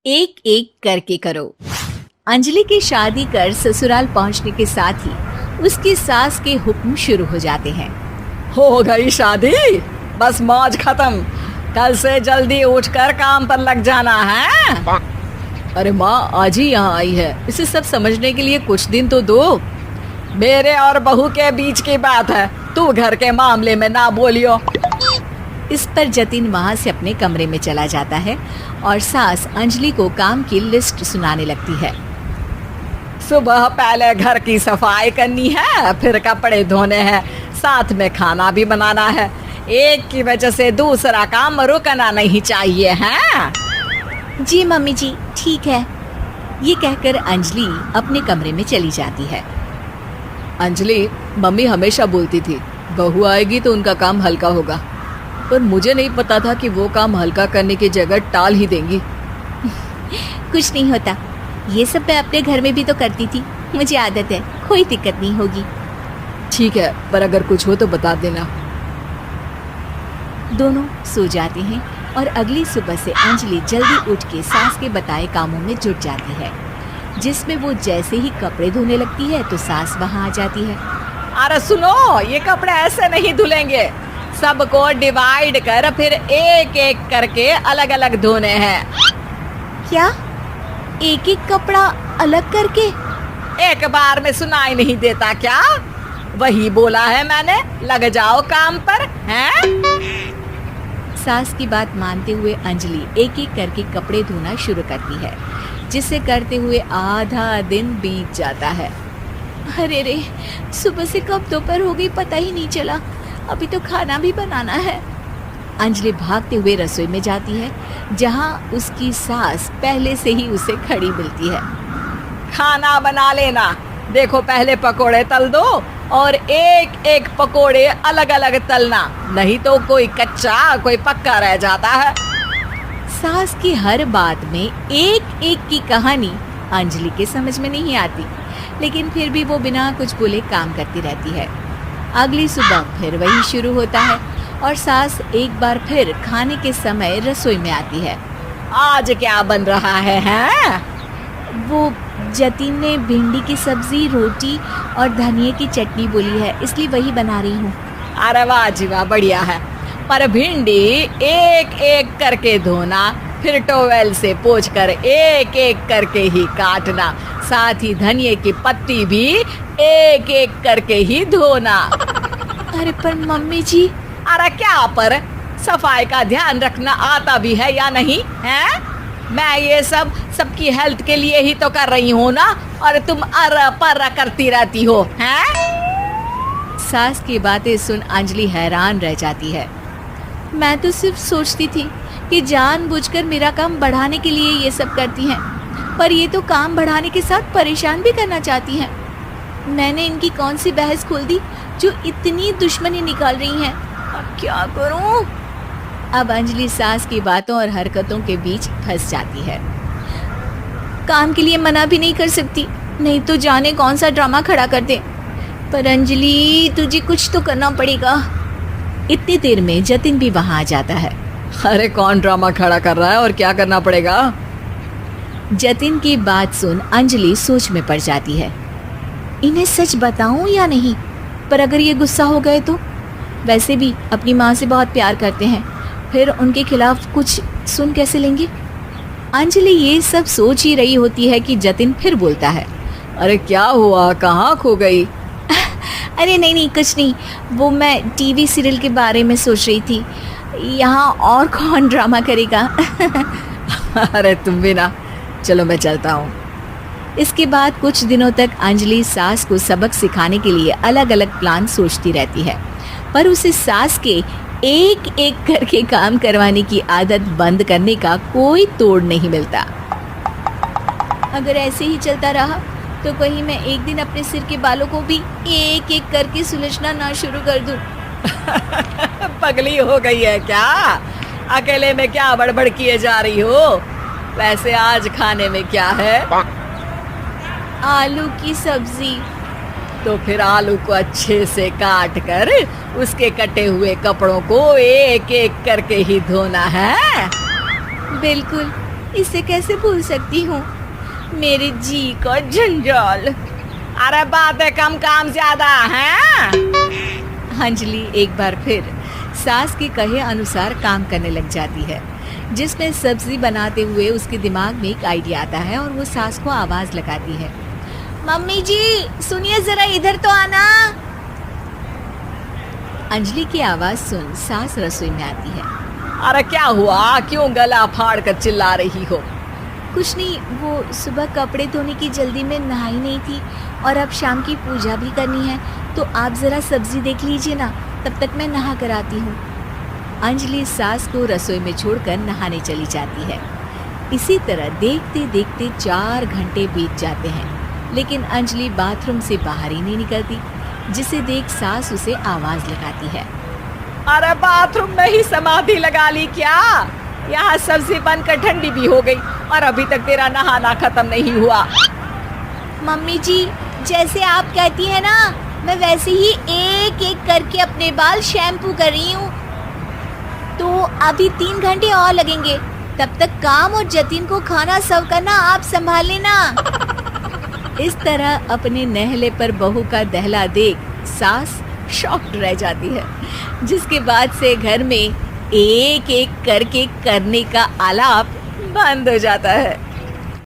एक एक करके करो। अंजलि की शादी कर ससुराल पहुंचने के साथ ही उसकी सास के हुक्म शुरू हो जाते हैं। हो गई शादी, बस मौज खत्म। कल से जल्दी उठकर काम पर लग जाना है। अरे माँ आज ही यहाँ आई है, इसे सब समझने के लिए कुछ दिन तो दो। मेरे और बहू के बीच की बात है, तू घर के मामले में ना बोलियो। इस पर जतिन वहाँ से अपने कमरे में चला जाता है और सास अंजलि को काम की लिस्ट सुनाने लगती है। सुबह पहले घर की सफाई करनी है, फिर कपड़े धोने हैं, साथ में खाना भी बनाना है। एक की वजह से दूसरा काम रुकना नहीं चाहिए है। जी मम्मी जी ठीक है। ये कहकर अंजलि अपने कमरे में चली जाती है। अंजलि, मम्मी हमेशा बोलती थी बहू आएगी तो उनका काम हल्का होगा, पर मुझे नहीं पता था कि वो काम हल्का करने की जगह टाल ही देंगी। कुछ नहीं होता, ये सब मैं अपने घर में भी तो करती थी, मुझे आदत है, कोई दिक्कत नहीं होगी। ठीक है, पर अगर कुछ हो तो बता देना। दोनों सो जाते हैं और अगली सुबह से अंजलि जल्दी उठ के सास के बताए कामों में जुट जाती है, जिसमें वो जैसे ही कपड़े धोने लगती है तो सास वहाँ आ जाती है। अरे सुनो, ये कपड़े ऐसे नहीं धुलेंगे, सबको डिवाइड कर फिर एक एक करके अलग अलग धोने हैं। क्या एक एक कपड़ा अलग करके? एक बार में सुनाई नहीं देता क्या? वही बोला है मैंने, लग जाओ काम पर हैं? सास की बात मानते हुए अंजलि एक एक करके कपड़े धोना शुरू करती है, जिसे करते हुए आधा दिन बीत जाता है। अरे रे, सुबह से कब दोपहर हो गई पता ही नहीं चला, अभी तो खाना भी बनाना है। अंजलि भागते हुए रसोई में जाती है, जहां उसकी सास पहले से ही उसे खड़ी मिलती है। खाना बना लेना, देखो पहले पकोड़े तल दो और एक एक पकोड़े अलग अलग तलना, नहीं तो कोई कच्चा कोई पक्का रह जाता है। सास की हर बात में एक एक की कहानी अंजलि के समझ में नहीं आती, लेकिन फिर भी वो बिना कुछ बोले काम करती रहती है। अगली सुबह फिर वही शुरू होता है और सास एक बार फिर खाने के समय रसोई में आती है। आज क्या बन रहा है हैं? वो जतिन ने भिंडी की सब्जी, रोटी और धनिया की चटनी बोली है, इसलिए वही बना रही हूँ। अरे वाह जी वाह, बढ़िया है। पर भिंडी एक एक करके धोना, फिर टोवेल से पोंछकर एक एक करके ही काटना, साथ ही धनिया की पत्ती भी एक एक करके ही धोना। अरे पर मम्मी जी। अरे क्या पर, सफाई का ध्यान रखना आता भी है या नहीं है? मैं ये सब सबकी हेल्थ के लिए ही तो कर रही हूँ ना, और तुम अर पर करती रहती हो हैं? सास की बातें सुन अंजलि हैरान रह जाती है। मैं तो सिर्फ सोचती थी कि जानबूझकर मेरा काम बढ़ाने के लिए ये सब करती हैं, पर ये तो काम बढ़ाने के साथ परेशान भी करना चाहती हैं। मैंने इनकी कौन सी बहस खोल दी जो इतनी दुश्मनी निकाल रही हैं? अब क्या करूं? अब अंजलि सास की बातों और हरकतों के बीच फंस जाती है। काम के लिए मना भी नहीं कर सकती, नहीं तो जाने कौन सा ड्रामा खड़ा कर दे। पर अंजलि तुझे कुछ तो करना पड़ेगा। इतनी देर में जतिन भी वहां आ जाता है। अरे कौन ड्रामा खड़ा कर रहा है और क्या करना पड़ेगा? जतिन की बात सुन अंजलि सोच में पड़ जाती है। इन्हें सच बताऊं या नहीं? पर अगर ये गुस्सा हो गए तो? वैसे भी अपनी माँ से बहुत प्यार करते हैं, फिर उनके खिलाफ कुछ सुन कैसे लेंगे? अंजलि ये सब सोच ही रही होती है कि जतिन फिर बोलता है। अरे क्या हुआ, कहाँ खो गई? अरे नहीं कुछ नहीं, वो मैं टीवी सीरियल के बारे में सोच रही थी। यहाँ और कौन ड्रामा करेगा? अरे तुम भी ना, चलो मैं चलता हूँ। इसके बाद कुछ दिनों तक अंजलि सास को सबक सिखाने के लिए अलग अलग प्लान सोचती रहती है, पर उसे सास के एक एक करके काम करवाने की आदत बंद करने का कोई तोड़ नहीं मिलता। अगर ऐसे ही चलता रहा तो कहीं मैं एक दिन अपने सिर के बालों को भी एक एक करके सुलझना ना शुरू कर दूं। पगली हो गई है क्या? अकेले में क्या बड़बड़ किए जा रही हो? वैसे आज खाने में क्या है? आलू की सब्जी। तो फिर आलू को अच्छे से काट कर उसके कटे हुए कपड़ों को एक एक करके ही धोना है। बिल्कुल, इसे कैसे भूल सकती हूँ। मेरे जी का जंजाल। अरे बातें कम काम ज्यादा हैं। अंजलि एक बार फिर सास के कहे अनुसार काम करने लग जाती है, जिसमें सब्जी बनाते हुए उसके दिमाग में एक आइडिया आता है और वो सास को आवाज लगाती है, मम्मी जी सुनिए जरा इधर तो आना। अंजलि की आवाज सुन सास रसोई में आती है। अरे क्या हुआ, क्यों गला फाड़ कर चिल्ला रही हो? कुछ नहीं, वो सुबह कपड़े धोने की जल्दी में नहाई नहीं थी और अब शाम की पूजा भी करनी है, तो आप जरा सब्जी देख लीजिए ना, तब तक मैं नहा कर आती हूँ। अंजलि सास को रसोई में छोड़कर नहाने चली जाती है। इसी तरह देखते देखते 4 घंटे बीत जाते हैं, लेकिन अंजलि बाथरूम से बाहर ही नहीं निकलती, जिसे देख सास उसे आवाज लगाती है। अरे बाथरूम में ही समाधि लगा ली क्या? यहाँ सब्जी बनकर ठंडी भी हो गई और अभी तक तेरा नहाना खत्म नहीं हुआ। मम्मी जी जैसे आप कहती हैं ना, मैं वैसे ही एक एक करके अपने बाल शैम्पू कर रही हूँ। तो अभी 3 घंटे और लगेंगे, तब तक काम और जतिन को खाना सर्व करना आप संभाल लेना। इस तरह अपने नहले पर बहू का दहला देख सास शॉक्ड रह जाती है, जिसके बाद से घर में एक एक करके करने का आलाप बंद हो जाता है।